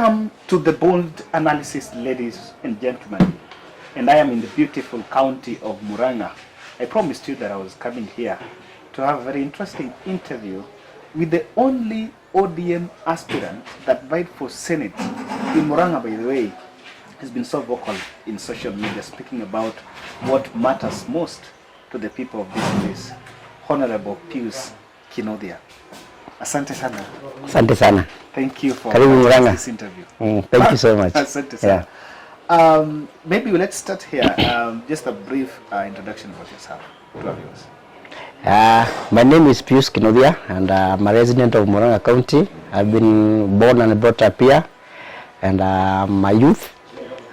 Welcome to the bold analysis, ladies and gentlemen. And I am in the beautiful county of Murang'a. I promised you that I was coming here to have a very interesting interview with the only ODM aspirant that vied for Senate in Murang'a, by the way. Has been so vocal in social media, speaking about what matters most to the people of this place. Honorable Regretting-Kinuthia. Asante sana. Asante sana. Thank you for this interview. Thank you so much. Asante sana. Yeah. Maybe let's start here. Just a brief introduction about yourself to our viewers. My name is Regretting-Kinuthia, and I'm a resident of Murang'a County. I've been born and brought up here, and I'm a youth.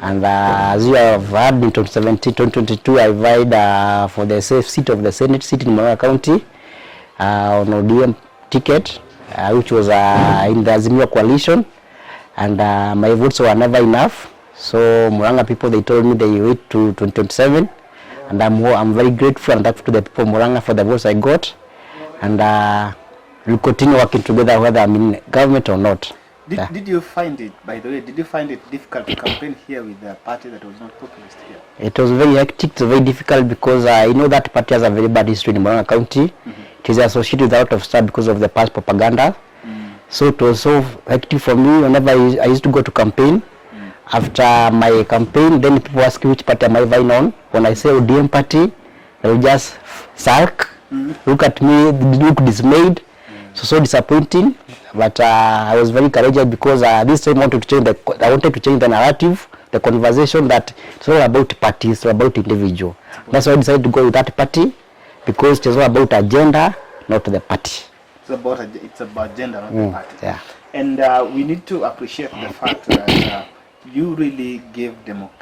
And as you have heard, in 2017-2022, I vied for the safe seat of the Senate seat in Murang'a County on ODM ticket, which was in the Azimio coalition, and my votes were never enough. So Murang'a people, they told me they wait to 2027, and I'm very grateful and thankful to the people of Murang'a for the votes I got, and we'll continue working together whether I'm in government or not. Did you find it, by the way, did you find it difficult to campaign here with a party that was not populist here? It was very hectic, it was very difficult because I know that party has a very bad history in Murang'a County. It is associated with a lot of stuff because of the past propaganda. So it was so hectic for me whenever I used to go to campaign. After my campaign, then people ask which party am I vying on. When I say ODM party, they will just sulk, look at me, look dismayed. So disappointing. But I was very courageous because this time I wanted to change the narrative, the conversation, that it's not about parties, it's about individual. That's why I decided to go with that party, because it's all about agenda, not the party. It's about agenda, not the party. Yeah. And we need to appreciate the fact that you really gave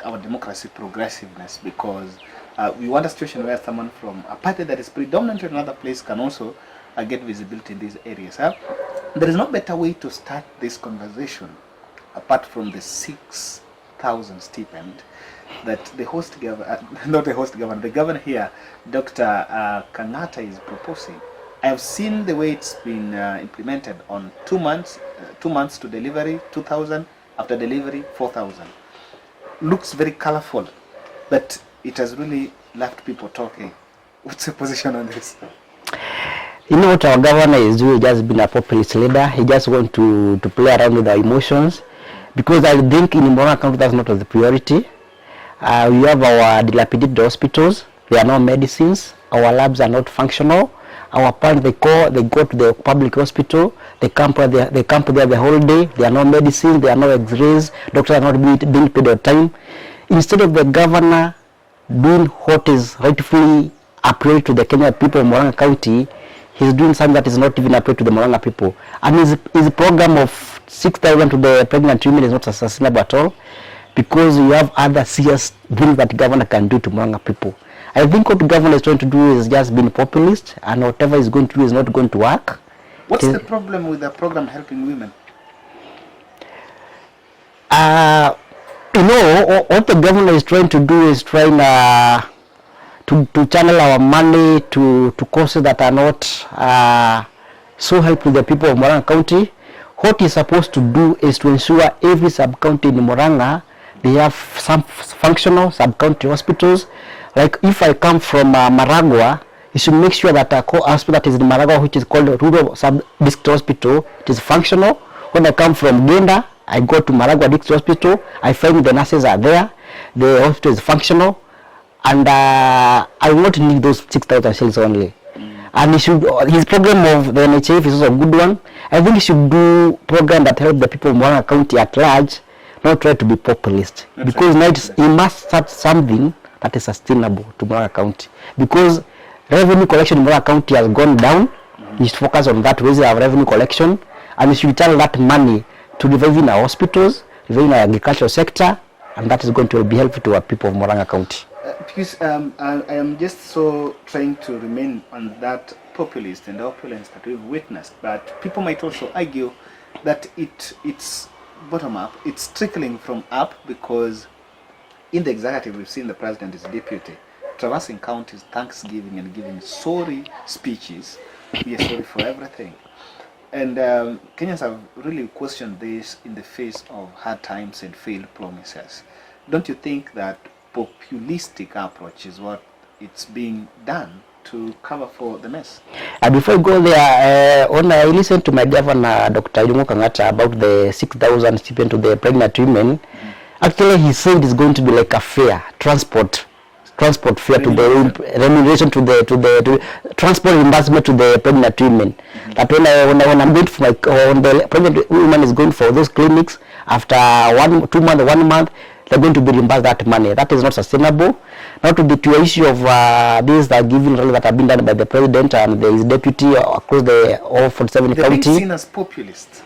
our democracy progressiveness, because we want a situation where someone from a party that is predominant in another place can also get visibility in these areas. There is no better way to start this conversation apart from the 6,000 stipend that the host governor, not the host governor, the governor here, Dr. Kangata, is proposing. I have seen the way it's been implemented on 2 months, 2 months to delivery, 2,000, after delivery, 4,000. Looks very colorful, but it has really left people talking. What's your position on this? You know what our governor is doing? He just been a populist leader. He just want to play around with our emotions, because I think in Murang'a County that's not the priority. We have our dilapidated hospitals. There are no medicines. Our labs are not functional. Our parents, they go to the public hospital. They camp there the whole day. There are no medicines. There are no X-rays. Doctors are not being paid on time. Instead of the governor doing what is rightfully appropriate to the Kenyan people of Murang'a County, he's doing something that is not even appropriate to the Murang'a people. And his program of 6,000 to the pregnant women is not sustainable at all, because you have other serious things that the governor can do to Murang'a people. I think what the governor is trying to do is just being populist, and whatever he's going to do is not going to work. What's the problem with the program helping women? You know, what the governor is trying to do is trying to channel our money to causes that are not so helpful to the people of Murang'a County. What he's supposed to do is to ensure every sub-county in Murang'a, they have some functional sub-county hospitals. Like if I come from Maragua, you should make sure that a hospital that is in Maragua, which is called Ruto Sub-District Hospital, it is functional. When I come from Genda, I go to Maragua District Hospital, I find the nurses are there, the hospital is functional, and I will not need those 6,000 shillings only. And his program of the NHF is also a good one. I think he should do program that help the people of Murang'a County at large, not try to be populist. That's because right. He must start something that is sustainable to Murang'a County. Because revenue collection in Murang'a County has gone down. He should focus on that, raising our revenue collection, and he should channel that money to reviving our hospitals, reviving our agricultural sector, and that is going to be helpful to our people of Murang'a County. Because I am just so trying to remain on that populist and opulence that we've witnessed, but people might also argue that it's bottom up, it's trickling from up, because in the executive we've seen the president is deputy traversing counties, Thanksgiving, and giving sorry speeches. We are sorry for everything. And Kenyans have really questioned this in the face of hard times and failed promises. Don't you think that populistic approach is what it's being done to cover for the mess? Before I go there, when I listened to my governor, Dr. Irungu Kangata, about the 6,000 stipend to the pregnant women, actually he said it's going to be like a fare, transport fare to the remuneration to transport reimbursement to the pregnant women. That when I'm going for when the pregnant woman is going for those clinics, after 2 months, 1 month, they're going to be reimbursed that money. That is not sustainable. Now to the issue of these that giving that have been done by the president and his deputy across the all 47 counties. They're being seen as populists.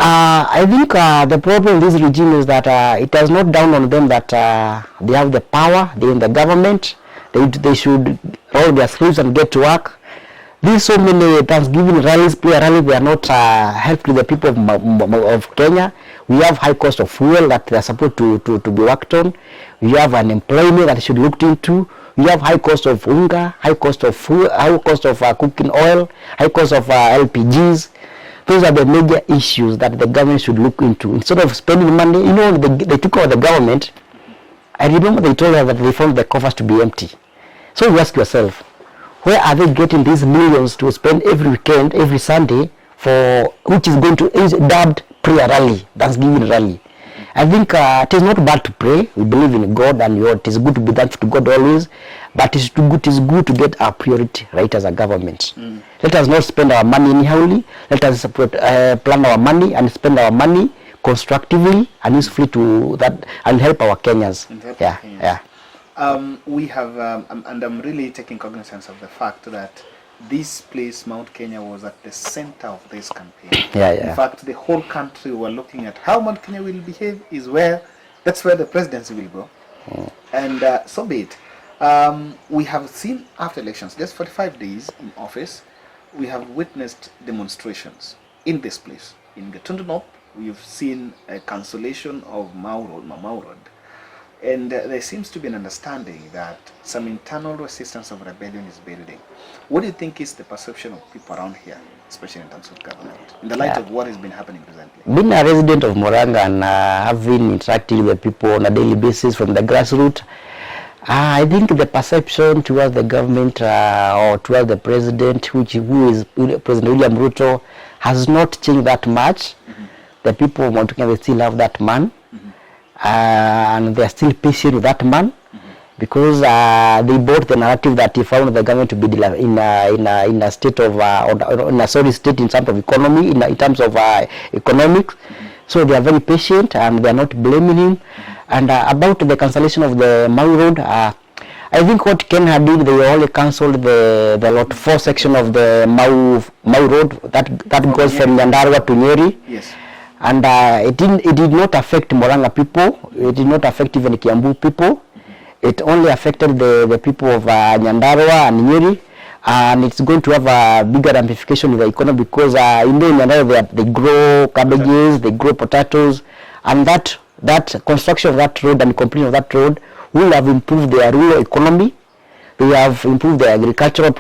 I think the problem with this regime is that it has not down on them that they have the power, they're in the government, they should roll their sleeves and get to work. These so many Thanksgiving rallies, prayer rallies, they are not help to the people of Kenya. We have high cost of fuel that they are supposed to be worked on. We have unemployment that should be looked into. We have high cost of unga, high cost of fuel, high cost of cooking oil, high cost of LPGs. Those are the major issues that the government should look into. Instead of spending money, you know, they took over the government. I remember they told us that they found the coffers to be empty. So you ask yourself, where are they getting these millions to spend every weekend, every Sunday, for which is going to is dubbed prayer rally, Thanksgiving rally? I think it is not bad to pray. We believe in God, and it is good to be thankful to God always. But it is good to get our priority right as a government. Let us not spend our money anyhowly. Let us plan our money and spend our money constructively and usefully to that and help our Kenyans. We have, and I'm really taking cognizance of the fact that this place, Mount Kenya, was at the center of this campaign. In fact, the whole country were looking at how Mount Kenya will behave. That's where the presidency will go. And so be it. We have seen after elections, just 45 days in office, we have witnessed demonstrations in this place. In Getundunop, we've seen a cancellation of Mau Road. And there seems to be an understanding that some internal resistance of rebellion is building. What do you think is the perception of people around here, especially in terms of government, in the light of what has been happening recently? Being a resident of Murang'a and having interacted with people on a daily basis from the grassroots, I think the perception towards the government or towards the president, who is President William Ruto, has not changed that much. The people of Mount Kenya, they still love that man. And they are still patient with that man because they bought the narrative that he found the government to be in a state of in a sorry state in terms of economy, in terms of economics. So they are very patient and they are not blaming him. And about the cancellation of the Mau Road, I think what Kenya did, they only cancelled the lot 4 section of the Mau Road that goes from Nyandarua to Nyeri. Yes. And it did not affect Murang'a people. It did not affect even Kiambu people. It only affected the people of Nyandarua and Nyeri. And it's going to have a bigger ramification in the economy because in Nyandarua they grow cabbages, they grow potatoes, and that construction of that road and completion of that road will have improved their rural economy. They have improved their agricultural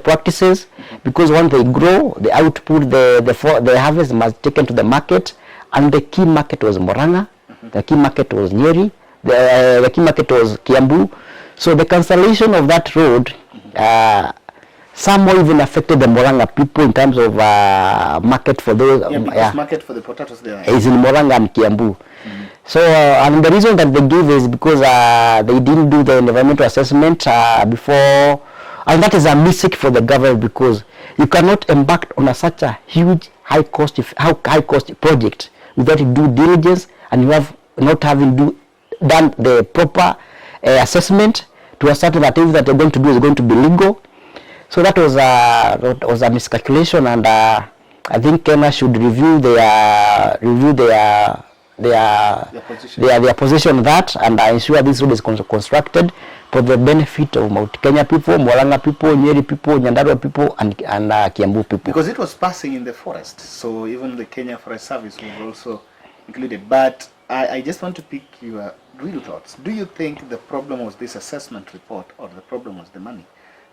practices because once they grow, the output, the harvest must taken to the market, and the key market was Murang'a, the key market was Nyeri, the key market was Kiambu. So the cancellation of that road somehow even affected the Murang'a people in terms of market for those. Because market for the potatoes there is in Murang'a and Kiambu. So, and the reason that they give is because they didn't do the environmental assessment before, and that is a mistake for the government because you cannot embark on such a huge high cost project without due diligence, and you have not having done the proper assessment to assert that everything that they're going to do is going to be legal. So that was a miscalculation, and I think Kenya should review their position on that and ensure this road is constructed for the benefit of Mount Kenya people, Murang'a people, Nyeri people, Nyandarua people, and Kiambu people. Because it was passing in the forest, so even the Kenya Forest Service was also included. But I just want to pick your real thoughts. Do you think the problem was this assessment report, or the problem was the money?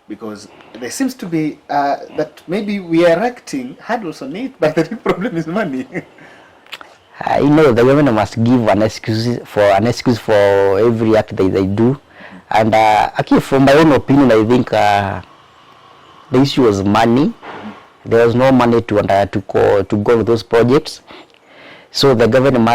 Because there seems to be that maybe we are erecting hurdles on it, but the real problem is money. The government must give an excuse for every act that they do. And actually, from my own opinion, I think the issue was money. There was no money to go with those projects. So the government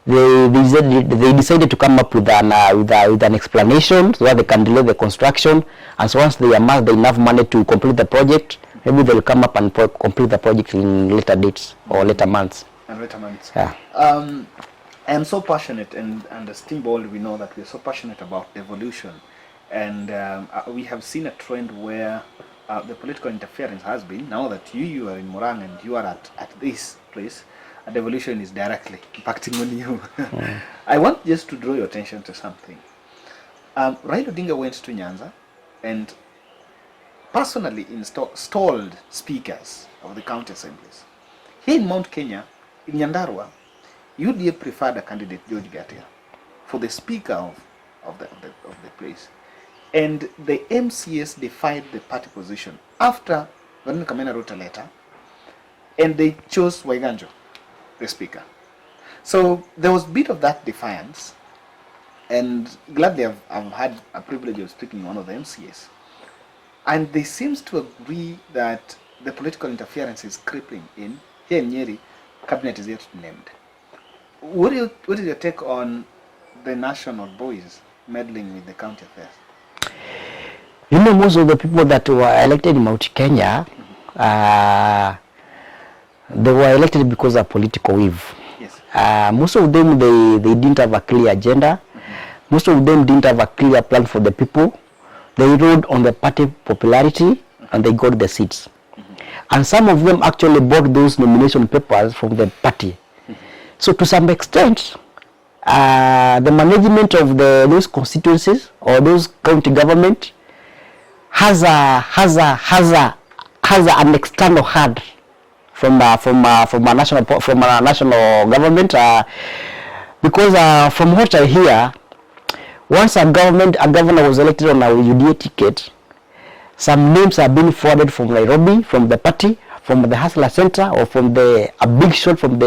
they decided to come up with an explanation so that they can delay the construction. And so once they amass enough money to complete the project, maybe they'll come up and complete the project in later dates or later months. Yeah. I am so passionate, and as Team Bold, we know that we are so passionate about devolution. And we have seen a trend where the political interference has been, now that you are in Murang and you are at this place, a devolution is directly impacting on you. I want just to draw your attention to something. Raila Odinga went to Nyanza and personally installed speakers of the county assemblies. Here in Mount Kenya, in Nyandarua, UDA preferred a candidate, George Gatia, for the speaker of the place. And the MCS defied the party position after Vanessa Kamena wrote a letter, and they chose Waiganjo, the speaker. So there was a bit of that defiance, and gladly I've had a privilege of speaking to one of the MCS. And they seems to agree that the political interference is creeping in. Here in Nyeri, cabinet is yet named. What is your take on the national boys meddling with the county affairs? Most of the people that were elected in Mount Kenya, they were elected because of political wave. Yes. Most of them, they didn't have a clear agenda. Most of them didn't have a clear plan for the people. They rode on the party popularity and they got the seats. And some of them actually bought those nomination papers from the party. So to some extent, the management of those constituencies or those county government has an external hand from a national government, because from what I hear, once a governor was elected on a UDA ticket, some names are being forwarded from Nairobi, from the party, from the Hustler Center, or from a big shot from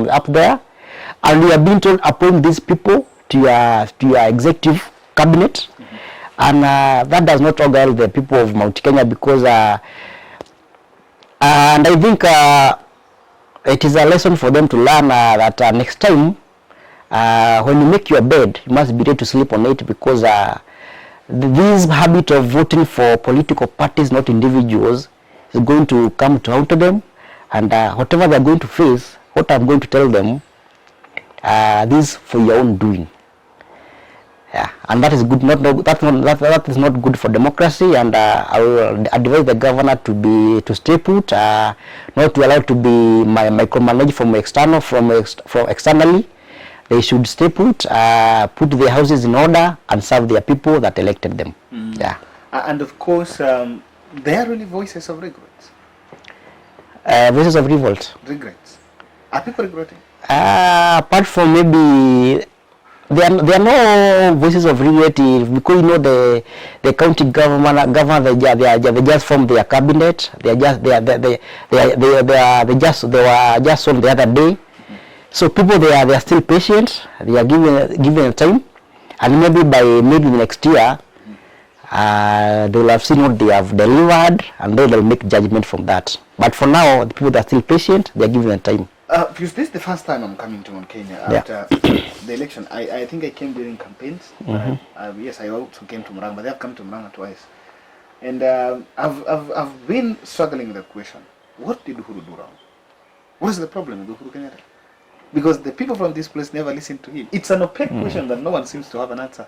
up there, and we are being told appoint these people to your executive cabinet, and that does not augur the people of Mount Kenya, because and I think it is a lesson for them to learn that next time when you make your bed, you must be ready to sleep on it, because this habit of voting for political parties, not individuals, is going to come to haunt them, and whatever they are going to face, what I'm going to tell them, this for your own doing. Yeah, and that is good. That is not good for democracy, and I will advise the governor to stay put, not to allow to be micromanaged from externally. They should stay put, put their houses in order, and serve their people that elected them. Yeah. And of course, there are really voices of regrets. Voices of revolt. Regrets. Are people regretting? Apart from maybe there are no voices of regret, because the county governor they just formed their cabinet. They were just on the other day. So people they are still patient. They are given time, and maybe by next year, they will have seen what they have delivered, and they will make judgment from that. But for now, the people that are still patient, they are given time. Because this is the first time I'm coming to Mount Kenya after the election. I think I came during campaigns. Yes, I also came to Murang'a, but they have come to Murang'a twice. And I've been struggling with the question: what did Uhuru do wrong? What is the problem with Uhuru Kenyatta? Because the people from this place never listen to him. It's an opaque question that no one seems to have an answer.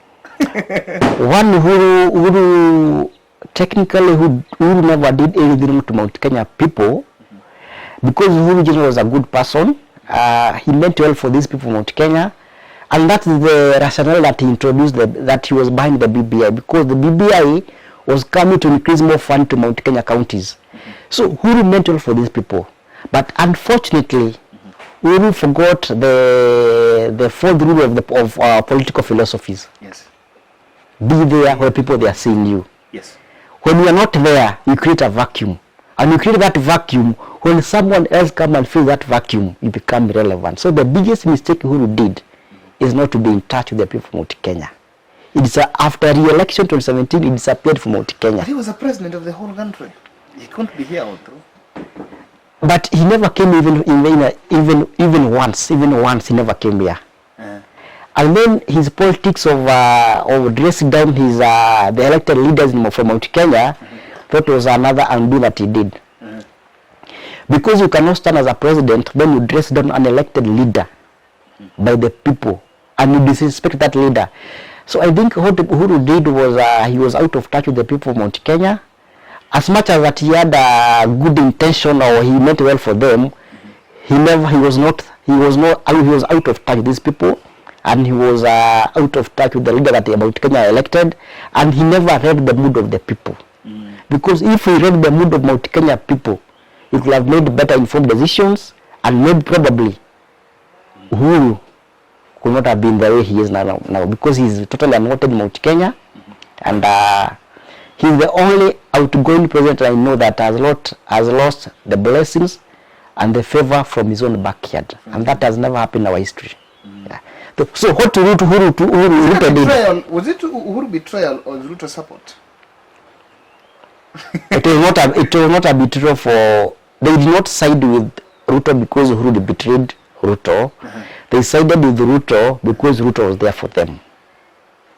One Uhuru technically Uhuru never did anything to Mount Kenya people, because Uhuru General was a good person. He meant well for these people from Mount Kenya, and that's the rationale that he introduced, that he was behind the BBI, because the BBI was coming to increase more fund to Mount Kenya counties. So Uhuru meant well for these people, but unfortunately, Uhuru forgot the fourth rule of political philosophies. Yes. Be there where people they are seeing you. Yes. When you are not there, you create a vacuum. And you create that vacuum, when someone else come and fill that vacuum, you become irrelevant. So the biggest mistake Uhuru did is not to be in touch with the people from Mount Kenya. It's after re-election 2017, he disappeared from Mount Kenya. But he was the president of the whole country. He couldn't be here all through. But he never came even once. Even once he never came here. And then his politics of dressing down his the elected leaders from Mount Kenya, that was another undo that he did. Because you cannot stand as a president, then you dress down an elected leader by the people, and you disrespect that leader. So I think what Uhuru did was he was out of touch with the people of Mount Kenya. As much as that he had a good intention or he meant well for them, he was out of touch with these people, and he was out of touch with the leader that Mount Kenya elected, and he never read the mood of the people. Because if he read the mood of Mount Kenya people, he could have made better informed decisions, and maybe probably Uhuru could not have been the way he is now because he's totally unwanted in Mount Kenya, and he's the only outgoing president I know that has lost the blessings and the favor from his own backyard, and that has never happened in our history. Yeah. So what Uhuru did? Was it Uhuru betrayal or Ruto support? It was not a betrayal for. They did not side with Ruto because Uhuru betrayed Ruto. They sided with Ruto because Ruto was there for them.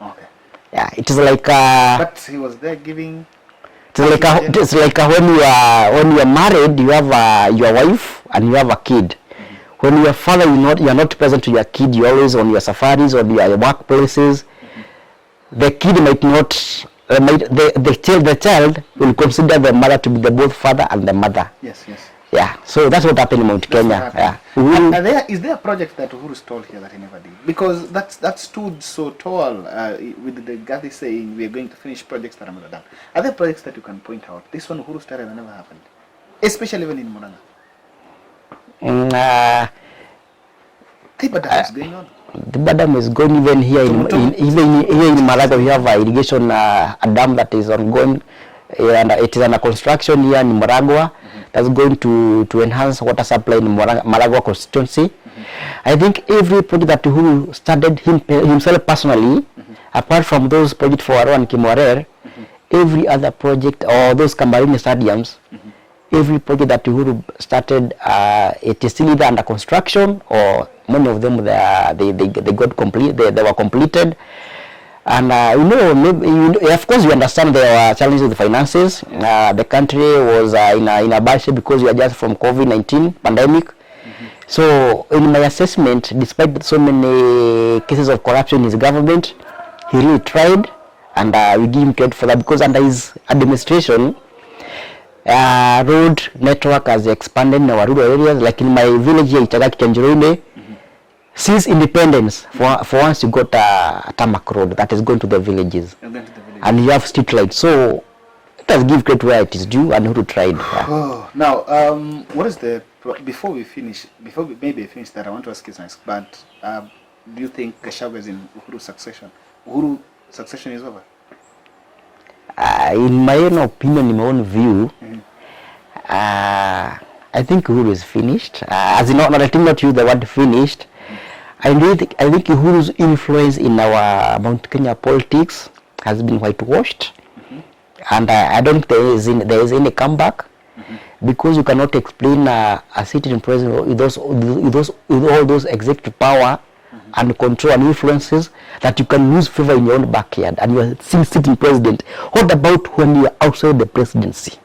Okay. Yeah, it is like but he was there giving. It's like when you are married, you have your wife and you have a kid. When your father you are not present to your kid, you're always on your safaris or your workplaces. The kid might not. The child will consider the mother to be the both father and the mother. Yes. Yeah, so that's what happened in Mount Kenya. Yeah. Is there a project that Uhuru stole here that he never did? Because that stood so tall with the Gathi saying we are going to finish projects that are not done. Are there projects that you can point out? This one Uhuru started and never happened, especially even in Murang'a. Tibadam is going on. The Badam is going even here in Maragua. We have irrigation a dam that is ongoing, and it is under construction here in Maragua. That's going to enhance water supply in Maragua constituency. I think every project that Uhuru started himself personally, apart from those projects for Aro and Kimorer, every other project or those Kamarini stadiums, every project that Uhuru started, it is still either under construction or many of them they got complete. They were completed, and of course you understand there were challenges with the finances. The country was in a bad shape because we are just from COVID-19 pandemic. So in my assessment, despite so many cases of corruption in his government, he really tried, and we give him credit for that because under his administration, road network has expanded in our rural areas. Like in my village here, Itagaki Kenjeroine, since independence, for once you got a tarmac road that is going to the villages, and you have street lights. So let us give credit where it is due, and Uhuru tried. Yeah. Oh, now, what is before we finish that, I want to ask you something. But do you think Gachagua is in Uhuru's succession? Uhuru succession is over? In my own opinion, in my own view, I think Uhuru is finished. As in, not use the word finished. I think Uhuru's influence in our Mount Kenya politics has been whitewashed, and I don't think there is any comeback, because you cannot explain a sitting president with all those executive power and control and influences that you can lose favor in your own backyard and you are still sitting president. What about when you are outside the presidency?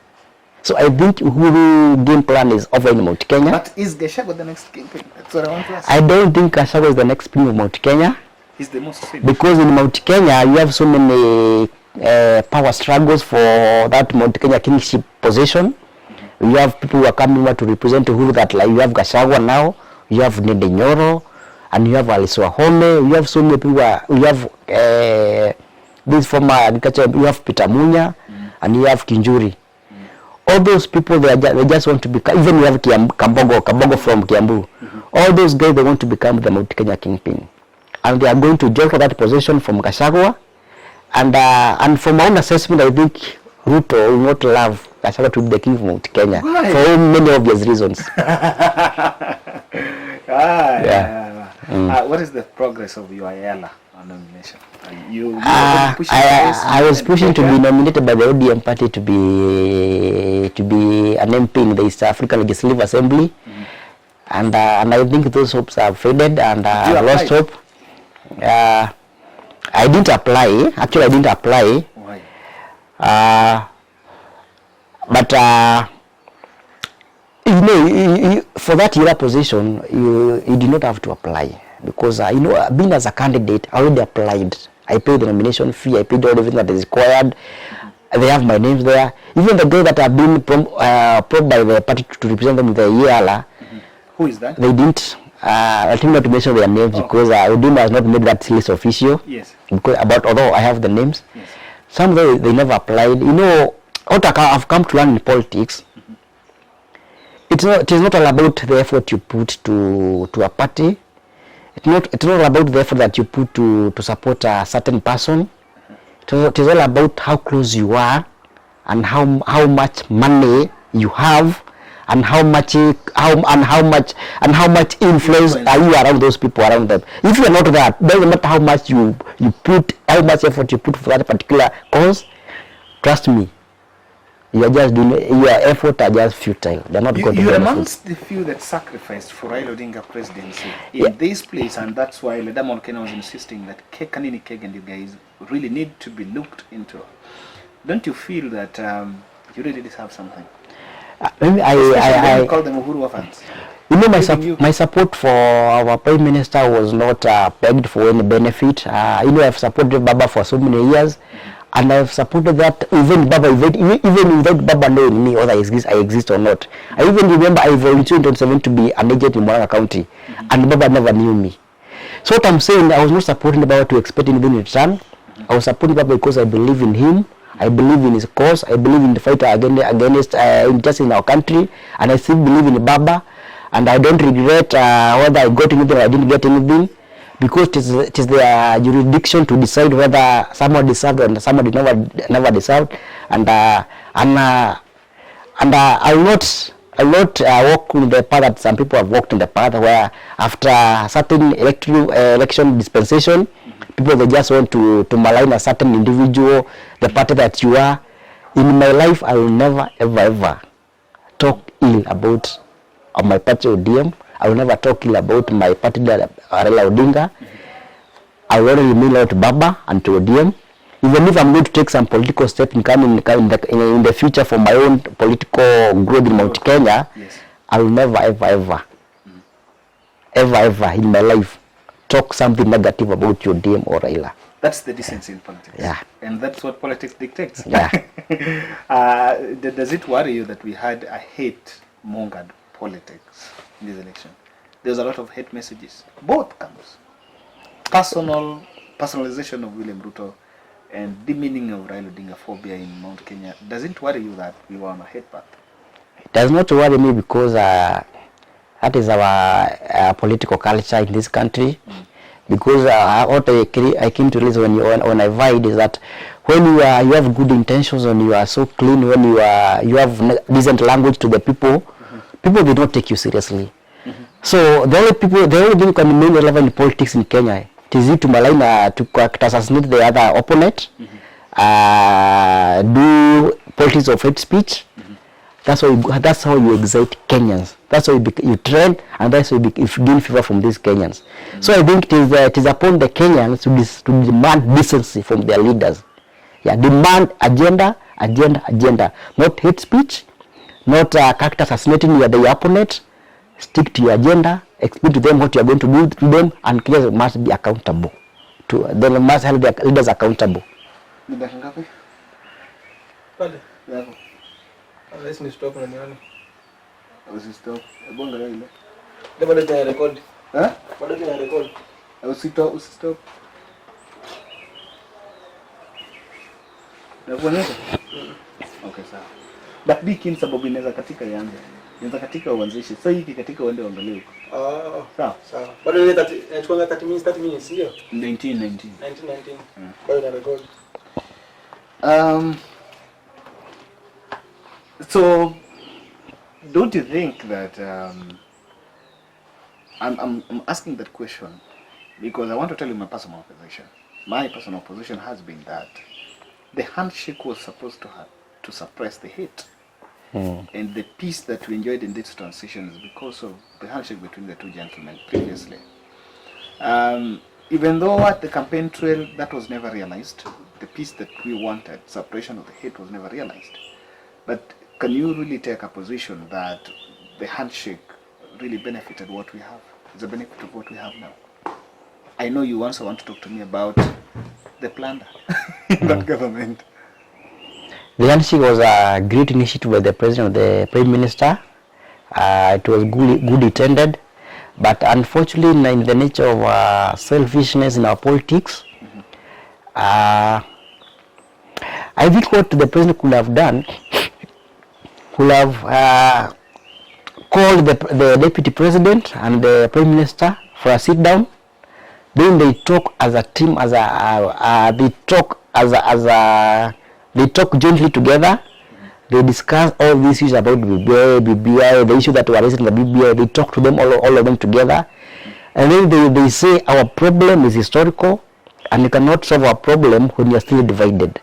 So I think Uhuru game plan is over in Mount Kenya. But is Gachagua the next kingpin? That's what I want to ask. I don't think Gachagua is the next king of Mount Kenya. He's the most famous. Because in Mount Kenya you have so many power struggles for that Mount Kenya kingship position. You have people who are coming over to represent Uhuru, that like you have Gachagua now, you have Ndindi Nyoro, and you have Alice Wahome. You have so many people. You have this former agriculture. You have Peter Munya, and you have Kinjuri. All those people, they just want to become. Even you have Kambogo from Kiambu. All those guys, they want to become the Mount Kenya kingpin, and they are going to join for that position from Gachagua. And from my own assessment, I think Ruto will not love Gachagua to be the king of Mount Kenya. Why? For many obvious reasons. What is the progress of your Ayala nomination? You pushing I was pushing to be nominated by the ODM party to be an MP in the East African Legislative Assembly, and I think those hopes have faded, and I've lost hope. I didn't apply. Actually, I didn't apply. Why? But you know, for that year position, you do not have to apply, because you know, being as a candidate, I already applied. I paid the nomination fee. I paid everything that is required. They have my names there. Even the girl that have been probed by the party to represent them in the EALA. Who is that? They didn't. I think not to mention their names because Oduma has not made that list official. Yes. Because although I have the names, yes. Some of them they never applied. You know, what I've come to learn in politics. It is not all about the effort you put to a party. It's not all about the effort that you put to support a certain person. It is all about how close you are, and how much money you have, and how much influence are you around those people around them. If you are not that, doesn't matter how much you put, how much effort you put for that particular cause. Trust me, you are just doing, your effort are just futile. They're not going to You're benefit. amongst the few that sacrificed for Raila Odinga presidency in this place, and that's why Ledamon Kenya was insisting that Kanini Keg and you guys really need to be looked into. Don't you feel that you really deserve something? Maybe I call them Uhuru fans. You know, my support for our Prime Minister was not pegged for any benefit. You know, I've supported Baba for so many years. And I've supported that even without Baba knowing me whether I exist or not. I even remember I volunteered in 2007 to be an agent in Murang'a County, and Baba never knew me. So what I'm saying, I was not supporting Baba to expect anything in return. I was supporting Baba because I believe in him, I believe in his cause, I believe in the fight against injustice in our country, and I still believe in Baba, and I don't regret whether I got anything or I didn't get anything. Because it is their jurisdiction to decide whether someone deserved or somebody never deserved, and I will not walk in the path that some people have walked in the path, where after certain election dispensation, people they just want to malign a certain individual, the party that you are. In my life, I will never ever talk ill about my party ODM. I will never talk ill about my party Raila Odinga. I will only remain loyal to Baba and to ODM. Even if I'm going to take some political steps in the future for my own political growth in Mount Kenya, I will never ever in my life talk something negative about ODM or Raila. That's the decency in politics. Yeah. And that's what politics dictates. Yeah. Does it worry you that we had a hate-mongered politics in this election? There's a lot of hate messages, both camps. Personalization of William Ruto and demeaning of Raila Odinga phobia in Mount Kenya. Does it worry you that we were on a hate path? It does not worry me because that is our political culture in this country. Because what I came to realize when I vied is that when you have good intentions, when you are so clean, when you have decent language to the people, people will not take you seriously. So the only people who can remain relevant in politics in Kenya, it is to malign, to assassinate the other opponent, do politics of hate speech. That's how you excite Kenyans. That's how you trend, and that's how you gain favor from these Kenyans. So I think it is upon the Kenyans to demand decency from their leaders. Yeah, demand agenda, not hate speech, not character assassinating the opponent. Stick to your agenda, explain to them what you are going to do to them, and Kenyans must be accountable. They must hold their leaders accountable. Let's stop na nione. Usistop. Bonga ile. Bado tuna record. Bado tuna record. Usistop. Nakuonyesha? Okay, sawa. But dikin sababu inaweza katika yangu. Inaweza katika uanzishe. Sasa hiki katika uende uangalie huko. Sawa. Sawa. Bado ile 30 minutes ndio? 19. Bado na record. So, don't you think that I'm asking that question because I want to tell you my personal position. My personal position has been that the handshake was supposed to suppress the hate. And the peace that we enjoyed in these transitions because of the handshake between the two gentlemen previously. Even though at the campaign trail that was never realized, the peace that we wanted, separation of the hate, was never realized. But can you really take a position that the handshake really benefited what we have? It's a benefit of what we have now. I know you also want to talk to me about the plunder in that government. The handshake was a great initiative by the President of the Prime Minister. It was good intended, but unfortunately in the nature of selfishness in our politics, I think what the President could have done, could have called the Deputy President and the Prime Minister for a sit down. Then they talk as a team, they talk jointly together. They discuss all these issues about BBI, the issue that were raised in the BBI. They talk to them, all of them together. And then they say our problem is historical and you cannot solve our problem when you are still divided.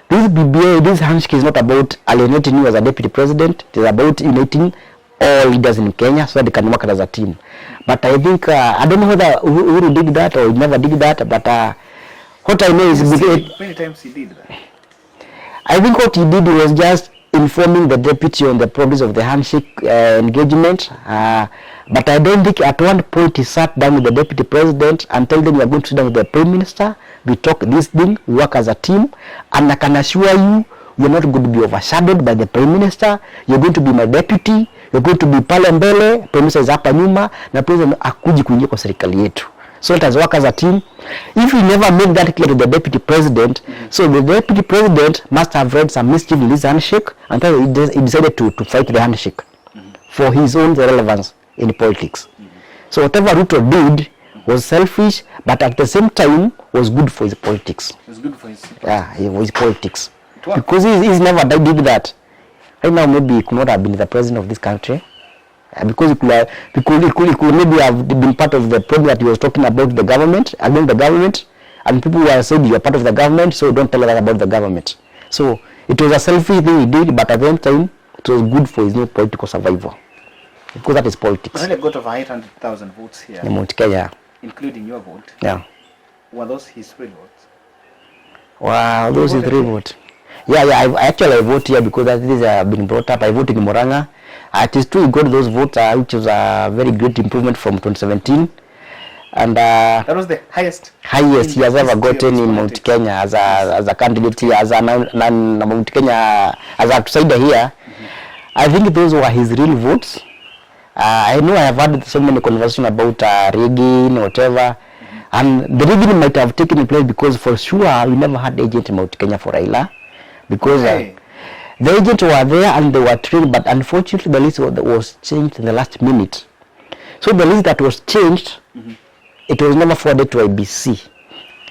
This BBI, this handshake is not about alienating you as a deputy president. It is about uniting all leaders in Kenya so that they can work as a team. But I think, I don't know whether Uhuru did that or he never did that, but what I know is... Many times he did that. I think what he did was just informing the deputy on the progress of the handshake engagement, but I don't think at one point he sat down with the deputy president and told them we are going to sit down with the prime minister, we talk this thing, we work as a team, and I can assure you, you're not going to be overshadowed by the prime minister, you're going to be my deputy, you're going to be pale mbele, prime minister is hapa nyuma, na president akuji kuingia kwa serikali yetu. So let us work as a team. If we never make that clear to the deputy president, so the deputy president must have read some mischief in this handshake and he decided to fight the handshake for his own relevance in politics. So whatever Ruto did was selfish, but at the same time was good for his politics. It was good for his politics. Yeah, his politics. Because he's never did that. Right now maybe he could not have been the president of this country. Because he could maybe have been part of the problem that he was talking about the government, against the government, and people were saying you are part of the government, so don't tell us about the government. So it was a selfish thing he did, but at the same time, it was good for his new political survival. Because that is politics. He got over 800,000 votes here. In Mount Kenya. Including your vote. Yeah. Were those his three votes? Wow, those are three votes. Yeah, I vote here because these have been brought up. I voted in Moranga. It is true he got those votes, which was a very great improvement from 2017. And that was the highest he has ever gotten in Mount Kenya as a candidate here, as a Mount Kenya, as an outsider here. I think those were his real votes. I know I have had so many conversations about rigging, whatever. And the rigging might have taken place because for sure we never had agent in Mount Kenya for Raila. Because the agents were there and they were trained, but unfortunately the list was changed in the last minute. So the list that was changed, it was never forwarded to IBC.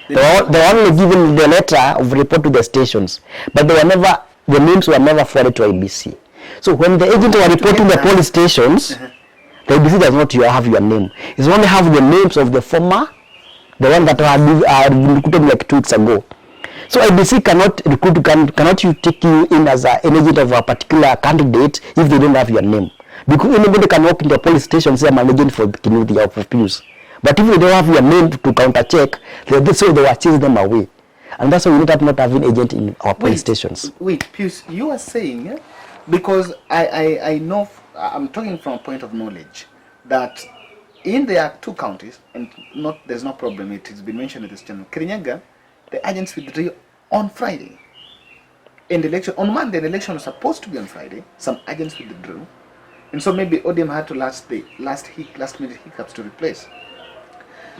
They were only given the letter of report to the stations, but the names were never forwarded to IBC. So when the agents were reporting the police stations, the IBC does not have your name. It only have the names of the former, the one that had been recruited like 2 weeks ago. So IBC cannot take you in as an agent of a particular candidate if they don't have your name. Because anybody can walk into a police station and say I'm an agent for Kinuthia or for Pius. But if they don't have your name to counter check, they will chase them away. And that's why we need not having agent in our police stations. Wait, Pius, you are saying, because I know, I'm talking from a point of knowledge, that in there are 2 counties, and there's no problem, it has been mentioned in this channel, Kirinyaga, the agents withdrew on Friday. In the election, on Monday, the election was supposed to be on Friday. Some agents withdrew. And so maybe ODM had to last minute hiccups to replace.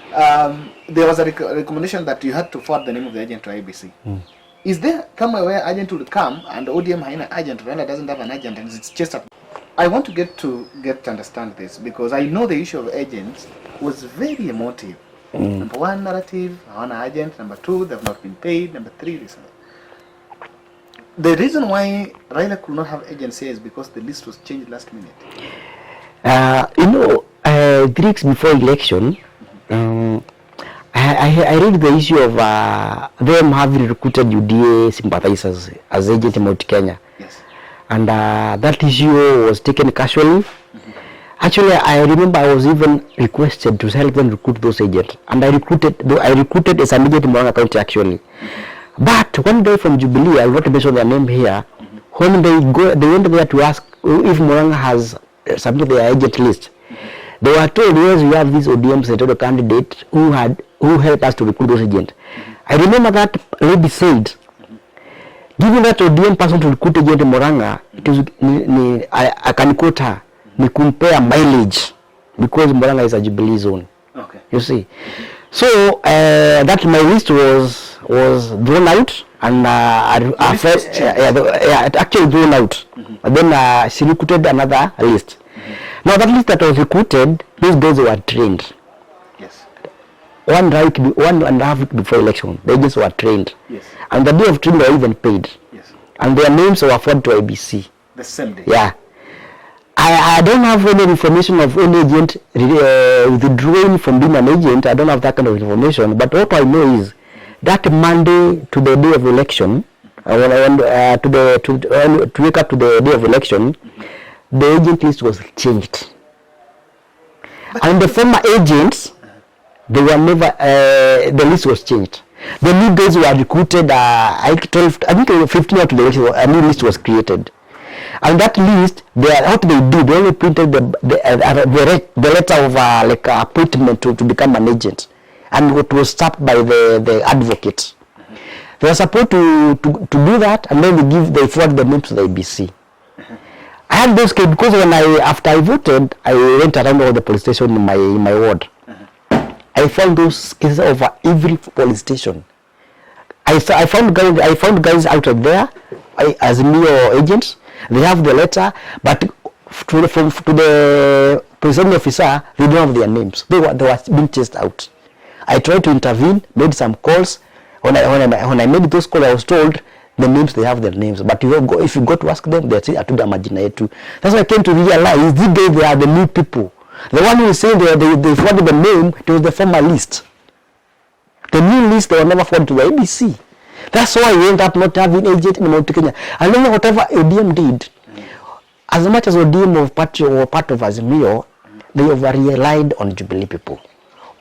There was a recommendation that you had to forward the name of the agent to IBC. Is there somewhere where agent would come and ODM has an agent, Rwanda doesn't have an agent, and it's just I want to get to understand this because I know the issue of agents was very emotive. Number 1, narrative, I want an agent. Number 2, they have not been paid. Number 3, this. The reason why Raila could not have agency is because the list was changed last minute. 3 weeks before election, I read the issue of them having recruited UDA sympathizers as agents in Mount Kenya. Yes. And that issue was taken casually. Actually, I remember I was even requested to help them recruit those agents, and I recruited as an agent in Murang'a County actually. But one day from Jubilee, I will not mention their name here. When they went there to ask if Murang'a has submitted their agent list, they were told, yes, we have this ODM senatorial candidate who helped us to recruit those agents. I remember that lady said, given that ODM person to recruit agent in Murang'a, it was I can quote her. We compare mileage because Murang'a is a Jubilee zone. Okay. You see, so that my list was drawn out, and it actually drawn out. And then she recruited another list. Now that list that was recruited, these guys were trained. Yes. 1.5 weeks before election, the agents were trained. Yes. And the day of training they were even paid. Yes. And their names were forwarded to IBC. The same day. Yeah. I don't have any information of any agent withdrawing from being an agent. I don't have that kind of information. But what I know is that Monday to the day of election, to wake up to the day of election, the agent list was changed. And the former agents, they were never. The list was changed. The new guys were recruited. I think 15 after the election, a new list was created. And that list, what they do, they only printed the letter of appointment to become an agent, and it was stamped by the advocate. They were supposed to do that, and then they forward the name to the ABC. I had those cases because after I voted, I went around all the police stations in my ward. I found those cases over every police station. I found guys out there as mere agents. They have the letter, but to the presiding officer, they don't have their names. They were being chased out. I tried to intervene, made some calls. When I made those calls, I was told the names, they have their names. But if you go to ask them, they say Atuda Majina Yetu. That's why I came to realize these days they are the new people. The one who is saying they forwarded the name, it was the former list. The new list, they were never forwarded to the ABC. That's why we end up not having agent in Mount Kenya. I don't know whatever ODM did. As much as ODM were part of Azimio, they over-relied on Jubilee people.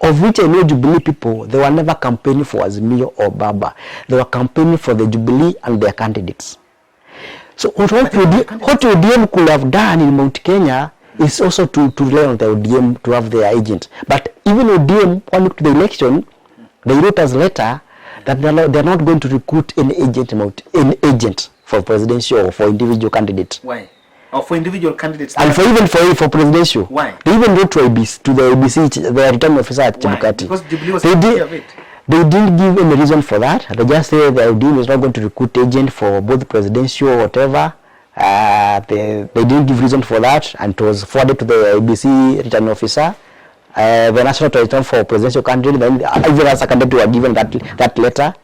Of which I know Jubilee people, they were never campaigning for Azimio or Baba. They were campaigning for the Jubilee and their candidates. So what ODM could have done in Mount Kenya is also to rely on the ODM to have their agent. But even ODM, on to the election, they wrote us a letter that they're not going to recruit any agent for presidential or for individual candidates. Why? Or for individual candidates? And for presidential. Why? They even wrote to the ABC, the returning officer at Chibukati. Because Jubilee was taking of it. They didn't give any reason for that. They just say the ODM is not going to recruit agent for both presidential or whatever. They didn't give reason for that, and it was forwarded to the ABC returning officer. The national return for presidential candidate, then even as a candidate were given that letter.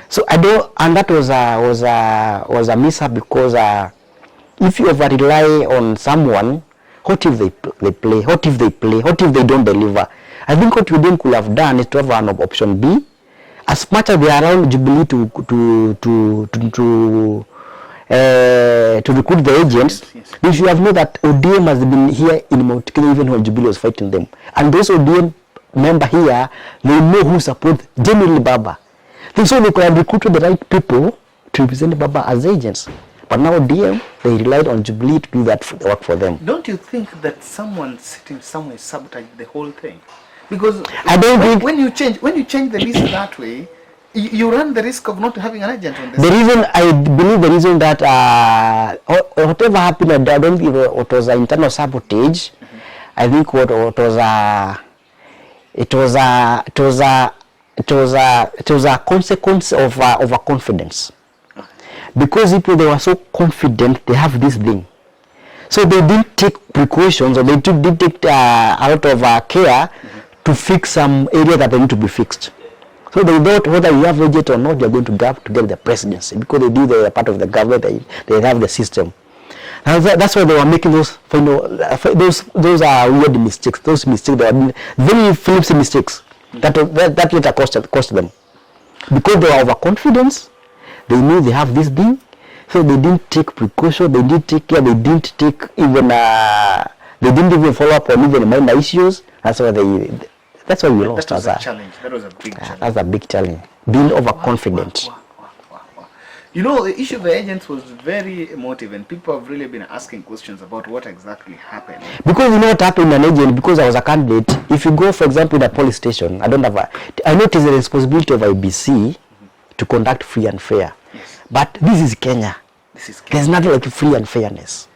So and that was a mishap because if you over rely on someone, what if they play? What if they play? What if they don't deliver? I think what UDM could have done is to have an option B. As much as they are around Jubilee to recruit the agents, they should have known that ODM has been here in Mount Kenya even when Jubilee was fighting them. And those ODM members here, they know who support genuinely Baba. So they could have recruited the right people to represent Baba as agents. But now ODM, they relied on Jubilee to do that work for them. Don't you think that someone sitting somewhere sabotaged the whole thing? Because I don't think when you change the list that way, you run the risk of not having an agent on this. The reason, I believe the reason that whatever happened, I don't think it was an internal sabotage. I think it was a consequence of overconfidence. Because people, they were so confident they have this thing. So they didn't take precautions, or they didn't take a lot of care to fix some area that they need to be fixed. So they thought whether you have agent or not, they are going to get the presidency because they do the part of the government. They have the system. And that's why they were making those, those are weird mistakes. Those mistakes, they are very flimsy mistakes. That later cost them because they were overconfident. They knew they have this thing, so they didn't take precaution. They didn't take care. They didn't take even. They didn't even follow up on even minor issues. That's why we lost. That was a challenge. That was a big challenge. That's a big challenge. Being overconfident. Wow. You know, the issue of the agents was very emotive, and people have really been asking questions about what exactly happened. Because you know what happened in an agent, because I was a candidate, if you go, for example, in a police station, I know it is the responsibility of IBC to conduct free and fair. Yes. But this is Kenya. There's nothing like free and fairness.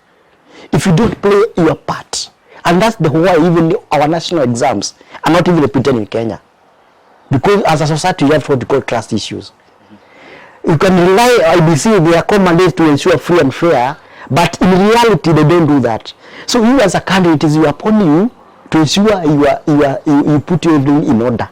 If you don't play your part, and that's the why even our national exams are not even repeated in Kenya. Because as a society, you have what we call trust issues. You can rely on IBC, they are commanded to ensure free and fair, but in reality, they don't do that. So you as a candidate, it is upon you to ensure you put everything in order.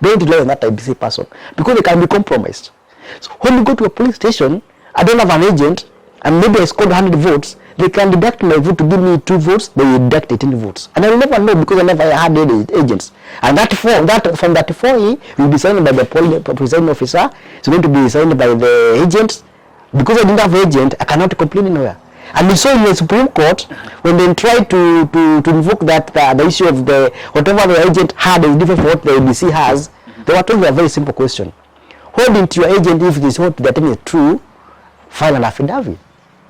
Don't rely on that IBC person, because they can be compromised. So when you go to a police station, I don't have an agent, and maybe I scored 100 votes, they can deduct my vote to give me 2 votes, they will deduct 18 votes. And I will never know because I never had any agents. And from that form will be signed by the presiding officer, it's going to be signed by the agents. Because I didn't have agent, I cannot complain anywhere. And we saw in the Supreme Court, when they tried to invoke that the issue of whatever the agent had is different from what the ABC has, they were told a very simple question. Hold it to your agent if it is what the thing is true, file an affidavit.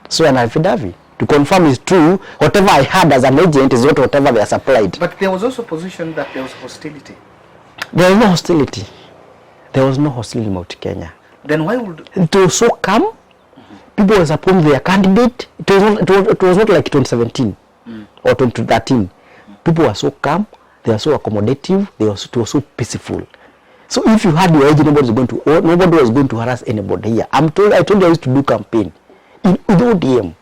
So an affidavit to confirm is true, whatever I had as an agent is not whatever they are supplied. But there was also a position that there was hostility. There was no hostility. There was no hostility about Kenya. Then why would... It was so calm. People were supporting their candidate. It was not like 2017 or 2013. People were so calm. They were so accommodative. It was so peaceful. So if you had your agent, nobody was going to harass anybody here. I told you I used to do campaign with ODM.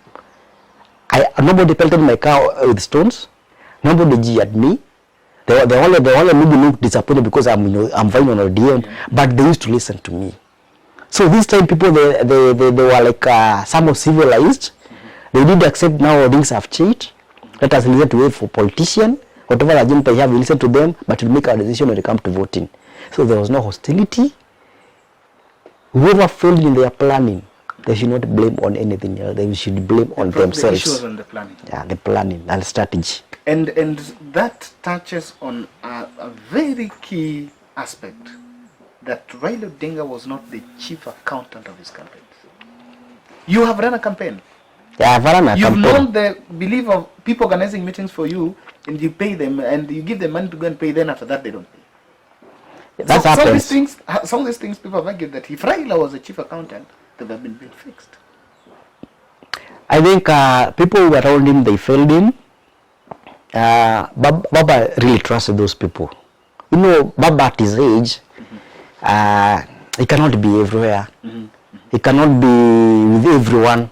Nobody pelted my car with stones. Nobody jeered me. They only made me look disappointed because I'm vying on ODM, but they used to listen to me. So this time people they were like somewhat civilized. They did accept now things have changed. Let us listen to wait for politicians. Whatever agenda they have, we listen to them, but we'll make our decision when it comes to voting. So there was no hostility. Whoever failed in their planning, they should not blame on anything else. They should blame on themselves. The issue was on the planning. Yeah, the planning and strategy. And that touches on a very key aspect, that Raila Odinga was not the chief accountant of his campaign. You have run a campaign. Yeah, I've run a campaign. You've known the belief of people organizing meetings for you, and you pay them, and you give them money to go and pay. Then after that, they don't pay. That happens. Some of these things, people have argued that if Raila was a chief accountant, they would have been fixed. I think people who were around him, they failed him. Baba really trusted those people. You know, Baba at his age, he cannot be everywhere. He cannot be with everyone.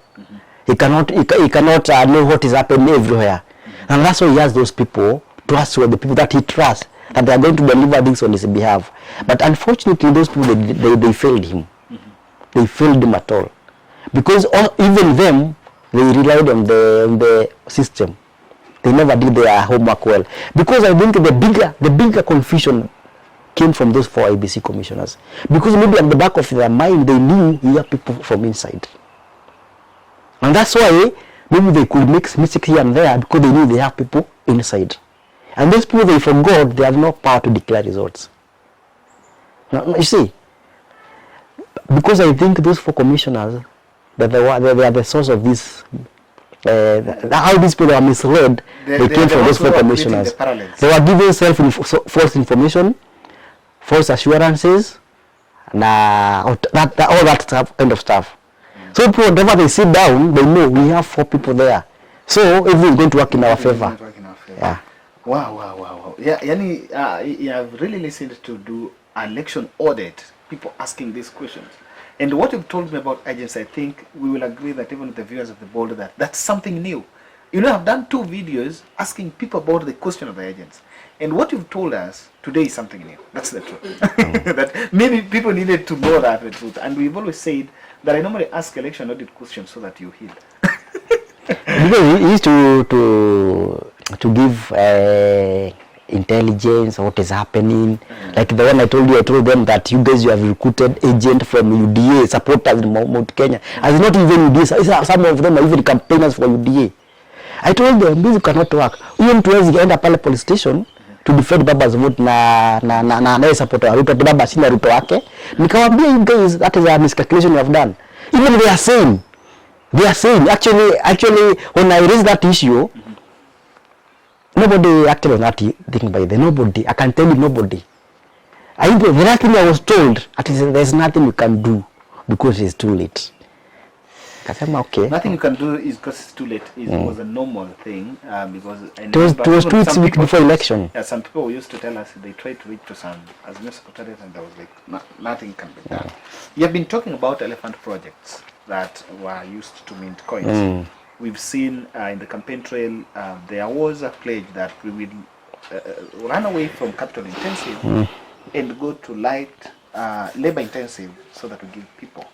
He cannot know what is happening everywhere. And that's why he has those people, the people that he trusts, that they are going to deliver things on his behalf. But unfortunately, those people, they failed him. They failed him at all. Because even them, they relied on the system. They never did their homework well. Because I think the bigger confusion came from those 4 IBC commissioners. Because maybe at the back of their mind, they knew we are people from inside. And that's why maybe they could make mistakes here and there, because they knew they have people inside. And those people, they forgot they have no power to declare results. Now, you see, because I think those 4 commissioners, that they are the source of this, how these people are misled, they came from those 4 commissioners. They were given false information, false assurances, and all that kind of stuff. So whenever they sit down, they know we have 4 people there. So everything is going to work in our favor. Yeah. Wow. Yeah, Yani, you have really listened to do an election audit, people asking these questions. And what you've told me about agents, I think we will agree that even with the viewers of the board, that's something new. You know, I've done 2 videos asking people about the question of the agents. And what you've told us today is something new. That's the truth. That maybe people needed to know that the truth. And we've always said that I normally ask election audit questions so that you heal. Because he used to give intelligence what is happening. Like the one I told them that you guys, you have recruited agent from UDA supporters in Mount Kenya. As not even UDA, some of them are even campaigners for UDA. I told them this cannot work. Even to end up at police station to defend Baba's vote na support Ruto, Baba sina Ruto wake. Nikamwambia you guys, that is a miscalculation you have done. Even they are saying actually when I raised that issue, nobody actually was not thinking by the nobody. I can tell you nobody. The last thing I was told, there's nothing you can do because it's too late. Okay. Nothing you can do is because it's too late. It was a normal thing because it was 2 weeks before election. Yeah, some people used to tell us they tried to reach to some as a secretariat and there was like nothing can be done. You have been talking about elephant projects that were used to mint coins. We've seen in the campaign trail there was a pledge that we will run away from capital intensive and go to light labor intensive so that we give people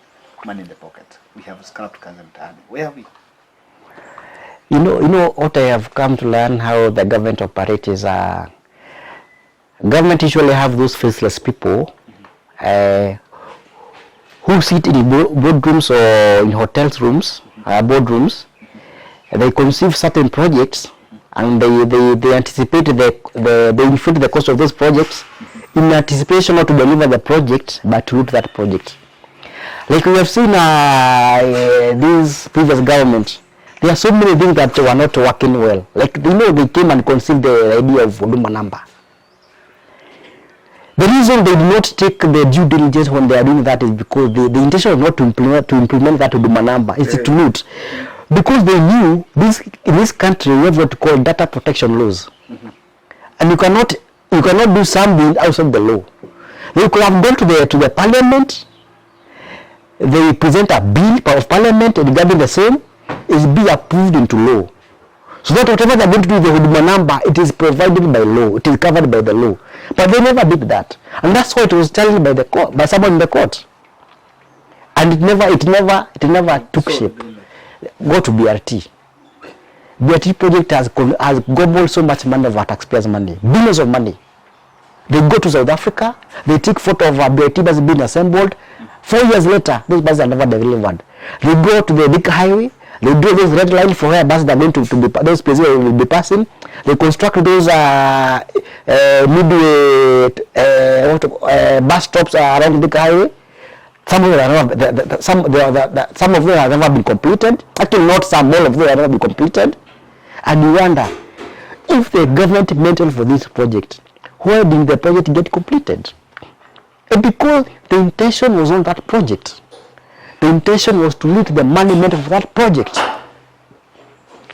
money in the pocket. We have scrapped Kazimtani. Where are we? You know what I have come to learn how the government operates is government usually have those faceless people who sit in boardrooms or in hotels rooms, boardrooms. They conceive certain projects and they anticipate they inflate the cost of those projects in anticipation not to deliver the project but to root that project. Like we have seen these previous governments, there are so many things that were not working well. Like they came and conceived the idea of Huduma number. The reason they did not take the due diligence when they are doing that is because the intention was not to implement that Huduma number, it's to loot. Because they knew in this country we have what we call data protection laws. And you cannot do something outside the law. They could have gone to the parliament. They present a bill of parliament regarding the same is be approved into law. So that whatever they're going to do with the Huduma number, it is provided by law, it is covered by the law. But they never did that. And that's why it was challenged by the court, by someone in the court. And it never took shape. Go to BRT. BRT project has gobbled so much money of our taxpayers' money, billions of money. They go to South Africa, they take photo of BRT buses being assembled. 4 years later, those buses are never delivered. They go to the big highway, they do those red lines for where buses are going to be, those places where will be passing. They construct those midway bus stops around the big highway. Some of them have never been completed. Actually, not some, all of them have never been completed. And you wonder, if the government meant for this project, why didn't the project get completed? Because the intention was on that project. The intention was to loot the money meant for that project.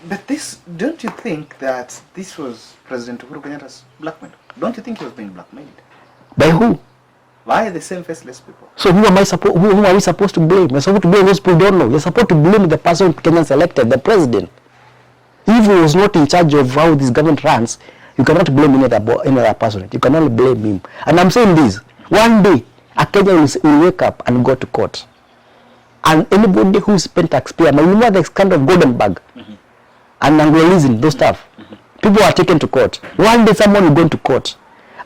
But don't you think that this was President Uhuru Kenyatta's blackmail? Don't you think he was being blackmailed? By who? By the same faceless people. So who are we supposed to blame? We're supposed to blame those people who don't know. You're supposed to blame the person Kenyans elected, the president. If he was not in charge of how this government runs, you cannot blame any other person. You can only blame him. And I'm saying this. One day, a Kenyan will wake up and go to court. And anybody who spent taxpayer money, you know the scandal of Golden Bag and Anglo-Leasing, those stuff. People are taken to court. One day someone will go to court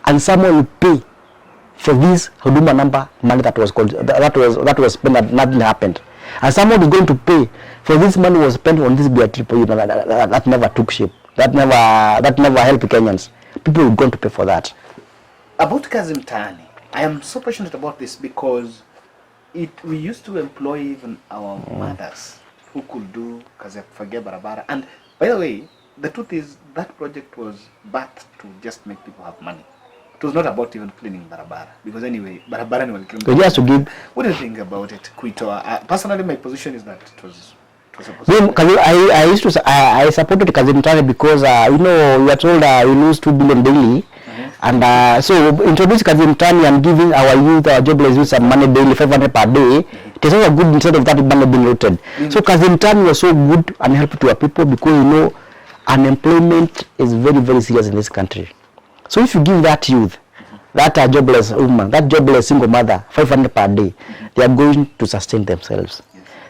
and someone will pay for this Huduma number money that was spent and nothing happened. And someone is going to pay for this money was spent on this BRT project that never took shape. That never helped Kenyans. People are going to pay for that. About Kazimtani, I am so passionate about this because we used to employ even our mothers who could do kazi ya kufagia barabara. And by the way, the truth is that project was birthed to just make people have money. It was not about even cleaning barabara, because anyway, barabara ni walikilunga. So just to give. What do you think about it, Kuitoa? Personally, my position is that it was supposed to. I supported Kazimtani because we are told we lose 2 billion daily. And so introduce Kazimtani and giving our youth, our jobless youth some money daily, 500 per day. It is not good instead of that money being looted. So Kazimtani was so good and helpful to our people because unemployment is very, very serious in this country. So if you give that youth, that jobless woman, that jobless single mother, 500 per day, they are going to sustain themselves.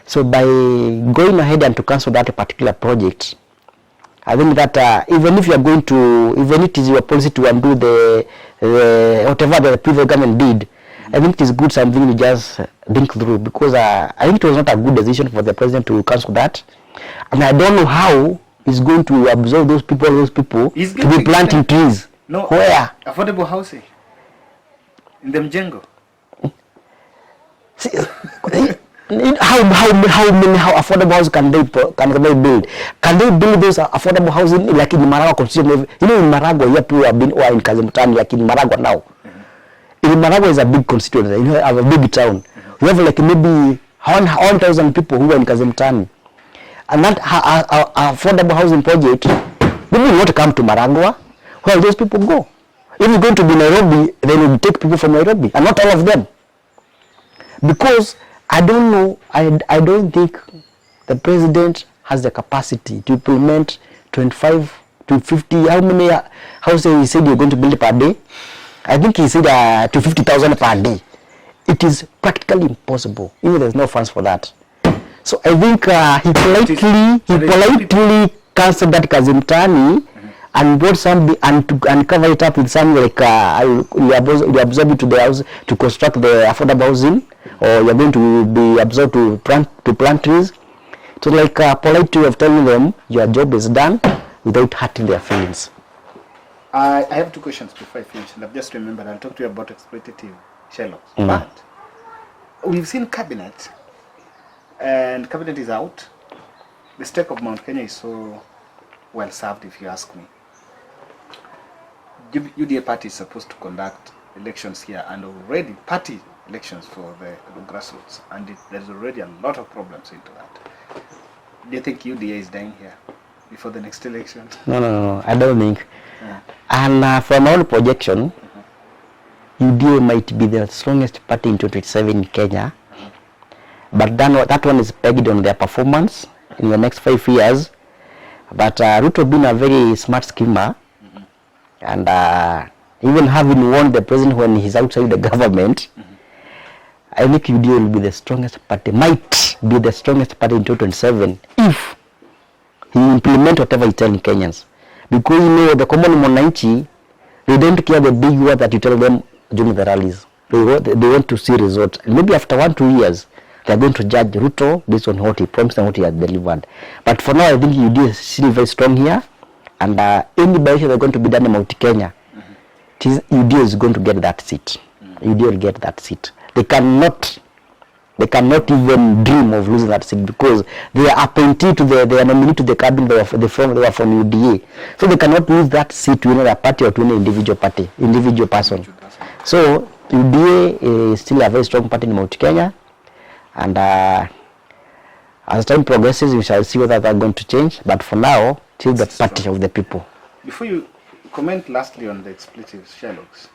So by going ahead and to cancel that particular project, I think that even if you are going to, even if it is your policy to undo the whatever the previous government did, I think it is good something to just think through, because I think it was not a good decision for the president to cancel that, and I don't know how he's going to absorb those people to be planting trees. No, where? Affordable housing in the mjengo. See, how affordable housing can they build? Can they build those affordable housing like in Maragua constitution? You know, in Maragua, here people have been, or in Kazimtani, like in Maragua now. In Maragua is a big constituency, you know, a big town. We have like maybe 1,000 people who are in Kazimtani. And that affordable housing project, they will not come to Maragua. Where will those people go? If it's going to be Nairobi, they will take people from Nairobi, and not all of them. Because I don't know, I don't think the president has the capacity to implement 25 to 50, how many houses he said you're going to build per day? I think he said to 50,000 per day. It is practically impossible. Even there's no funds for that. So I think he politely cancelled that Kazimtani and brought some and cover it up with some like you absorb it to the house to construct the affordable housing, or you're going to be absorbed to plant trees. So like polite way of telling them your job is done without hurting their feelings. I have two questions before I finish, and I've just remembered I'll talk to you about exploitative Sherlocks. But we've seen cabinet, and cabinet is out. The stake of Mount Kenya is so well served, if you ask me. UDA party is supposed to conduct elections here, and already party elections for the grassroots, and there's already a lot of problems into that. Do you think UDA is dying here before the next election? No, I don't think. And from our projection, UDA might be the strongest party in 2027 in Kenya, but then that one is pegged on their performance in the next 5 years. But Ruto being a very smart schemer, and even having won the president when he's outside the government, I think UDA will be the strongest party, might be the strongest party in 2027 if he implement whatever he's telling Kenyans. Because you know, the common mwananchi, they don't care the big word that you tell them during the rallies. They want to see results. And maybe after 1-2 years, they are going to judge Ruto based on what he promised and what he has delivered. But for now, I think UDA is still very strong here. And any by they're going to be done in Mount Kenya, UDA is going to get that seat. UDA will get that seat. They cannot even dream of losing that seat, because they are appointee to they are nominee to the cabinet. They are from UDA, so they cannot lose that seat to another party or to any individual person. So UDA is still a very strong party in Mount Kenya, and as time progresses, we shall see whether they are going to change. But for now, till the party of the people. Before you comment lastly on the expletives, Sherlocks,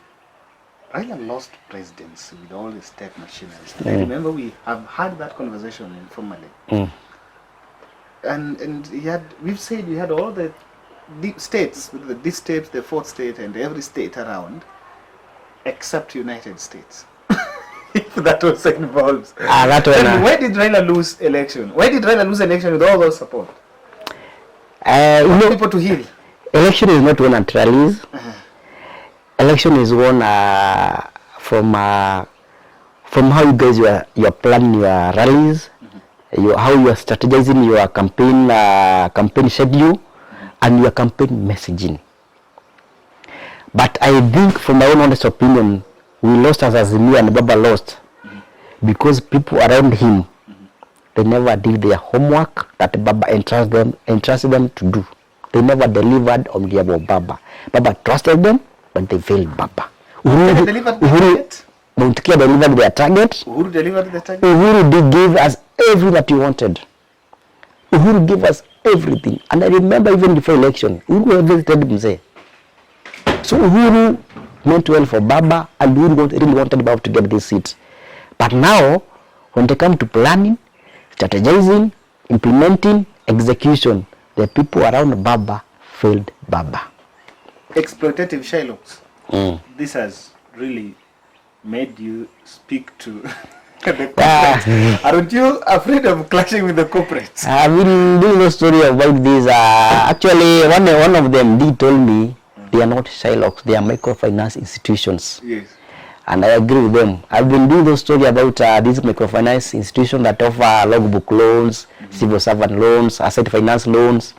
Raila lost presidency with all the state machinery. I remember we have had that conversation informally. And we've said we had all the states, the D-states, the fourth state, and every state around, except United States. If that was involved. Why did Raila lose election? Why did Raila lose election with all those support? People to heal. Election is not won at rallies. Election is won from how you guys you are planning your rallies, how you are strategizing your campaign schedule, and your campaign messaging. But I think, from my own honest opinion, we lost as me and Baba lost because people around him, they never did their homework that Baba entrusted them to do. They never delivered on behalf of Baba. Baba trusted them, but they failed Baba. Uhuru delivered their target. Uhuru delivered the target. Uhuru did give us everything that we wanted. Uhuru gave us everything. And I remember even before election, Uhuru visited Mzee. So Uhuru meant well for Baba, and Uhuru really wanted Baba to get this seat. But now, when they come to planning, strategizing, implementing, execution, the people around Baba failed Baba. Exploitative Shylocks. This has really made you speak to the corporates. Aren't you afraid of clashing with the corporates? I've been doing a story about this. Actually, one of them did told me they are not Shylocks, they are microfinance institutions. Yes. And I agree with them. I've been doing the story about these microfinance institutions that offer logbook loans, civil servant loans, asset finance loans.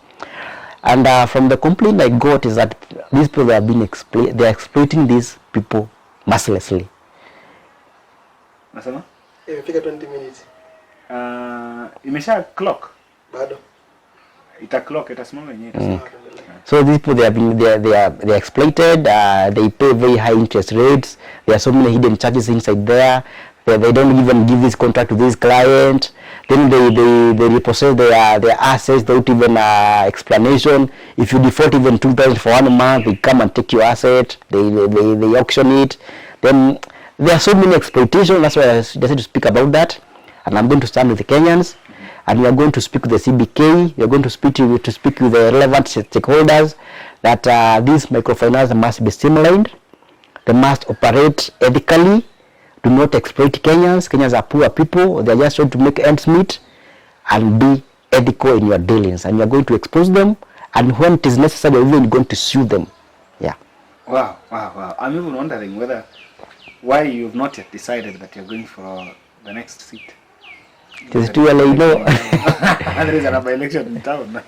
And from the complaint I got is that these people have been they are exploiting these people mercilessly. Nasema? Imefika 20 minutes. Imesha clock. Bado. Ita clock, itasimama yenyewe. So these people they are exploited. They pay very high interest rates. There are so many hidden charges inside there. They don't even give this contract to this client. Then they repossess their assets without even explanation. If you default even 2,000 for 1 month, they come and take your asset. They auction it. Then there are so many exploitations. That's why I decided to speak about that. And I'm going to stand with the Kenyans. And we are going to speak with the CBK. We are going to speak with the relevant stakeholders that these microfinance must be streamlined. They must operate ethically. Do not exploit Kenyans. Kenyans are poor people. They are just trying to make ends meet, and be ethical in your dealings. And you are going to expose them. And when it is necessary, you're even going to sue them. Yeah. Wow. I'm even wondering why you've not yet decided that you're going for the next seat. It is too early, you know. And there is another election in town.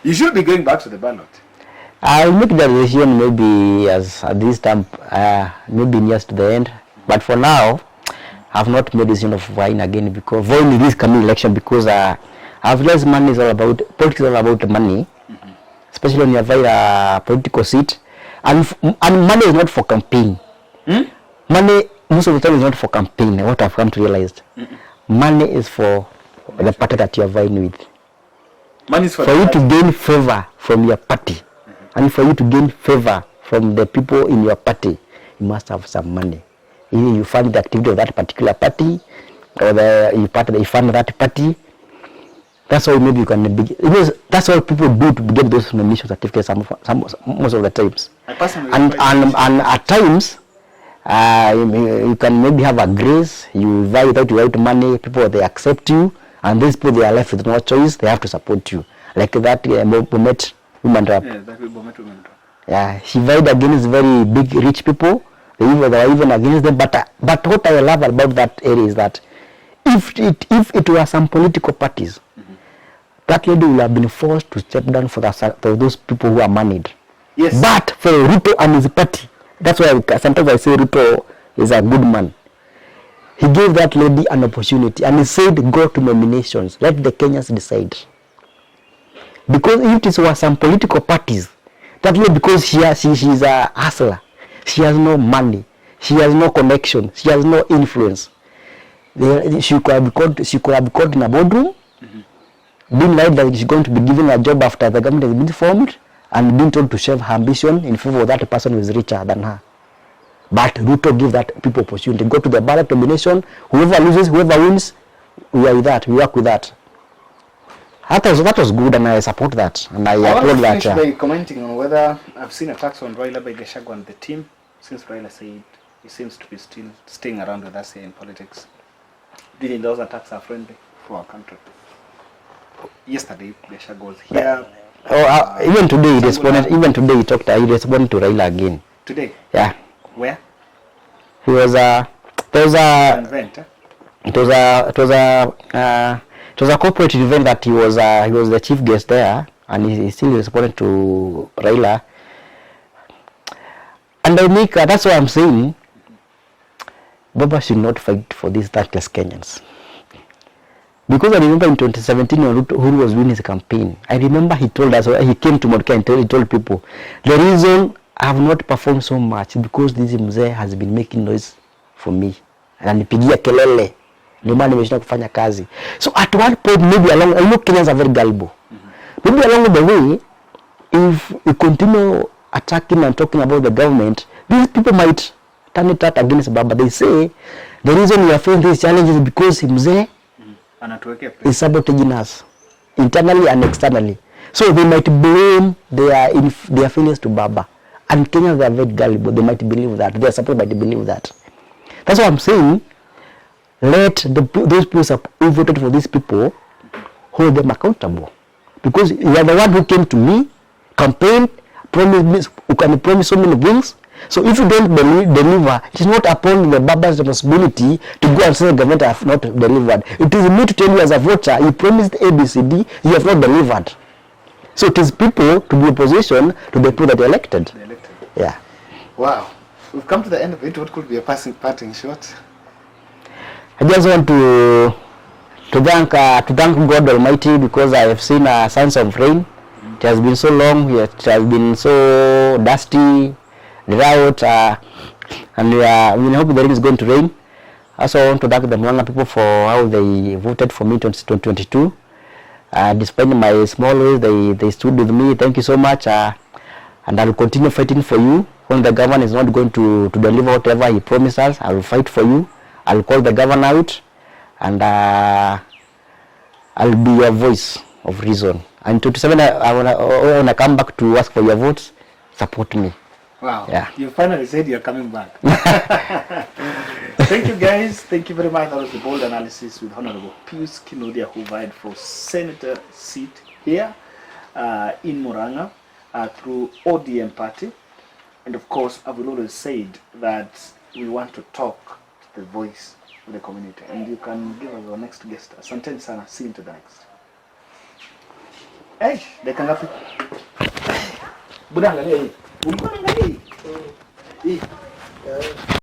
You should be going back to the ballot. I'll make the decision maybe at this time, maybe near to the end. But for now, I've not made a decision of voting again, because voting in this coming election, because I've realized money is all about, politics is all about money, especially when you have a political seat, and money is not for campaign. Money most of the time is not for campaign. What I've come to realize, money is for the party that you are vying with. Money is for you to gain favor from your party, and for you to gain favor from the people in your party, you must have some money. Either you fund the activity of that particular party, or you fund that party. That's why maybe you can because that's what people do to get those nomination certificates most of the times. And at times you can maybe have a grace, you vie without money, people they accept you, and these people they are left with no choice, they have to support you. Like that Bomet woman rap. Yeah, that Bomet woman rap. Yeah, she vied against very big rich people. They were even against them. But what I love about that area is that if it were some political parties, that lady will have been forced to step down for those people who are moneyed. Yes. But for Ruto and his party, that's why sometimes I say Ruto is a good man. He gave that lady an opportunity and he said, go to nominations. Let the Kenyans decide. Because if it were some political parties, that lady, because she's a hustler, she has no money, she has no connection, she has no influence. She could have been caught in a boardroom, being like that she's going to be given a job after the government has been formed, and being told to shave her ambition in favor of that person who is richer than her. But Ruto give that people opportunity. Go to the ballot nomination, whoever loses, whoever wins, we are with that, we work with that. That was good, and I support that, and I applaud that. I want to finish by commenting on whether I've seen attacks on Raila by Gachagua and the team, since Raila said he seems to be still staying around with us here in politics. Do you think those attacks are friendly for our country? Yesterday, Gachagua was here. Even today he responded. Even today he responded to Raila again. Today? Yeah. Where? He was An event. It was a corporate event that he was the chief guest there, and he still responded to Raila. And I make that's why I'm saying Baba should not fight for these thankless Kenyans. Because I remember in 2017 when Uhuru was winning his campaign, I remember he told us, he came to Mordecai and he told people, the reason I have not performed so much is because this mzee has been making noise for me. Ananipigia kelele. Ndio maana nimeshinda kufanya kazi. So at one point, maybe I know Kenyans are very gullible. Maybe along the way, if we continue attacking and talking about the government, these people might turn it out against Baba. They say the reason we are facing these challenges is because mzee is sabotaging us internally and externally. So they might blame their failures to Baba. And Kenyans are very gullible. They might believe that. Their support might believe that. That's what I'm saying. Let those people who voted for these people hold them accountable. Because you are the one who came to me, campaigned, promised, who can promise so many things. So if you don't deliver, it is not upon the Baba's responsibility to go and say the government have not delivered. It is me to tell you as a voter, you promised ABCD, you have not delivered. So it is people to be opposition to the people that they elected. Yeah. Wow. We've come to the end of it. What could be a parting shot? I just want to thank God Almighty because I have seen signs of rain. It has been so long. It has been so dusty, drought, and we hope the rain is going to rain. I also want to thank the Murang'a people for how they voted for me in 2022. Despite my small ways, they stood with me. Thank you so much. And I will continue fighting for you. When the government is not going to deliver whatever he promised us, I will fight for you. I will call the governor out, and I'll be your voice of reason. And 27, when I come back to ask for your votes, support me. Wow. Yeah. You finally said you're coming back. Thank you, guys. Thank you very much. That was the bold analysis with Honorable Regretting-Kinuthia, who vied for senator seat here in Murang'a through ODM party. And of course, I will always said that we want to talk to the voice of the community. And you can give us our next guest. Asante sana. See you to the next. Hey, dakika ngapi? Buda angalia hii. Ulikuwa unaangalia hii? Hii.